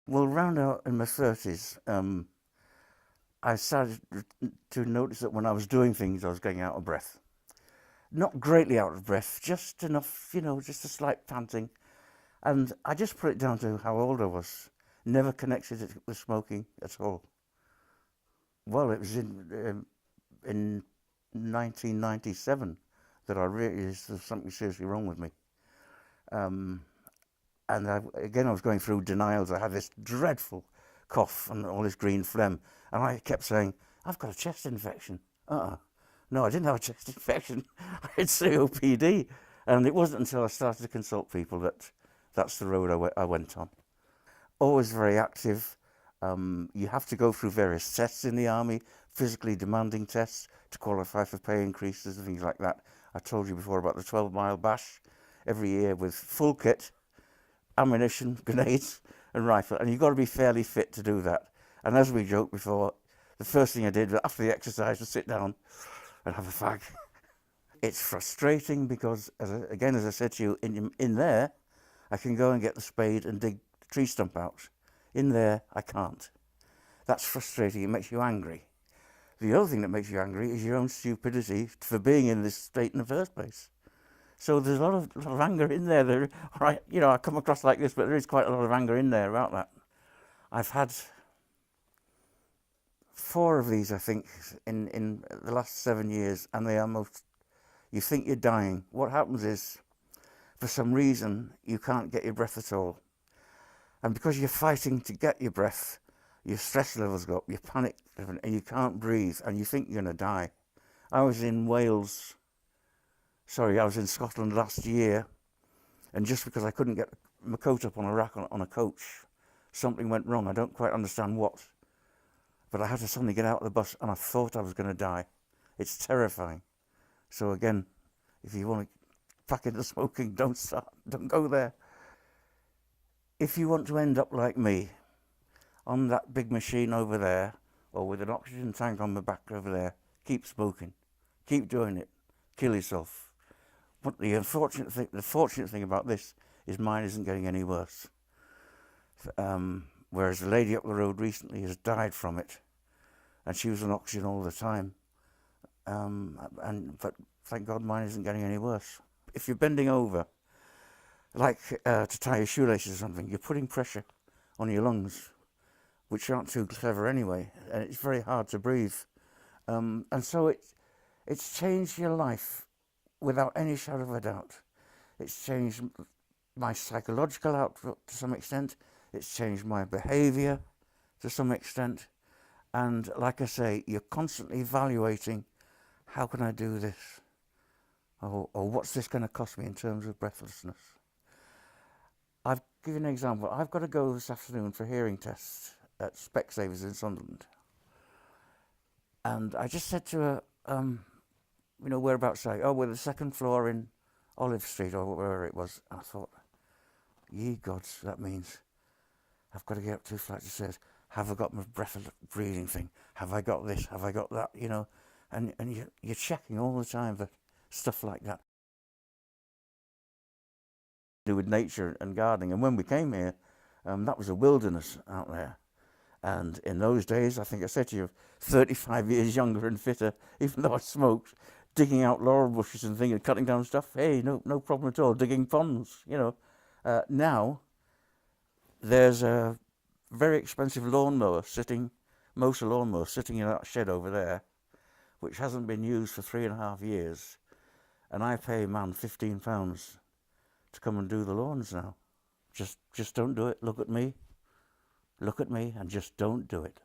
Well, round out in my 30s, I started to notice that when I was doing things, I was getting out of breath. Not greatly out of breath, just enough, just a slight panting. And I just put it down to how old I was. Never connected it with smoking at all. Well, it was in 1997 that I realized there's something seriously wrong with me. Um, and again, I was going through denials. I had this dreadful cough and all this green phlegm. And I kept saying, I've got a chest infection. No, I didn't have a chest infection. I had COPD. And it wasn't until I started to consult people that that's the road I went on. Always very active. You have to go through various tests in the army, physically demanding tests to qualify for pay increases and things like that. I told you before about the 12-mile bash every year with full kit, ammunition, grenades and rifle. And you've got to be fairly fit to do that. And as we joked before, the first thing I did after the exercise was sit down and have a fag. It's frustrating because, as I said to you, in there, I can go and get the spade and dig the tree stump out. In there, I can't. That's frustrating. It makes you angry. The other thing that makes you angry is your own stupidity for being in this state in the first place. So there's a lot of anger in there. I come across like this, but there is quite a lot of anger in there about that. I've had 4 of these, I think, in the last 7 years, and they are most. You think you're dying. What happens is, for some reason, you can't get your breath at all. And because you're fighting to get your breath, your stress levels go up, you panic, and you can't breathe, and you think you're going to die. I was in Scotland last year, and just because I couldn't get my coat up on a rack on a coach, something went wrong. I don't quite understand what. But I had to suddenly get out of the bus, and I thought I was going to die. It's terrifying. So again, if you want to back into smoking, don't go there. If you want to end up like me, on that big machine over there, or with an oxygen tank on my back over there, keep smoking. Keep doing it. Kill yourself. But the fortunate thing about this is mine isn't getting any worse. Whereas a lady up the road recently has died from it, and she was on oxygen all the time. But thank God mine isn't getting any worse. If you're bending over, like to tie your shoelaces or something, you're putting pressure on your lungs, which aren't too clever anyway, and it's very hard to breathe. And so it's changed your life without any shadow of a doubt. It's changed my psychological outlook to some extent. It's changed my behaviour to some extent. And like I say, you're constantly evaluating, how can I do this? Or what's this going to cost me in terms of breathlessness? I'll give you an example. I've got to go this afternoon for hearing tests at Specsavers in Sunderland. And I just said to her, whereabouts are you? Oh, we're the second floor in Olive Street, or wherever it was. And I thought, ye gods, that means I've got to get up 2 flights of stairs. Have I got my breathing thing? Have I got this? Have I got that? And you're checking all the time for stuff like that. To do with nature and gardening. And when we came here, that was a wilderness out there. And in those days, I think I said to you, 35 years younger and fitter, even though I smoked, digging out laurel bushes and things, cutting down stuff, hey, no problem at all. Digging ponds, Now, there's a very expensive lawnmower Moser lawnmower sitting in that shed over there, which hasn't been used for 3.5 years. And I pay, man, £15 to come and do the lawns now. Just don't do it. Look at me and just don't do it.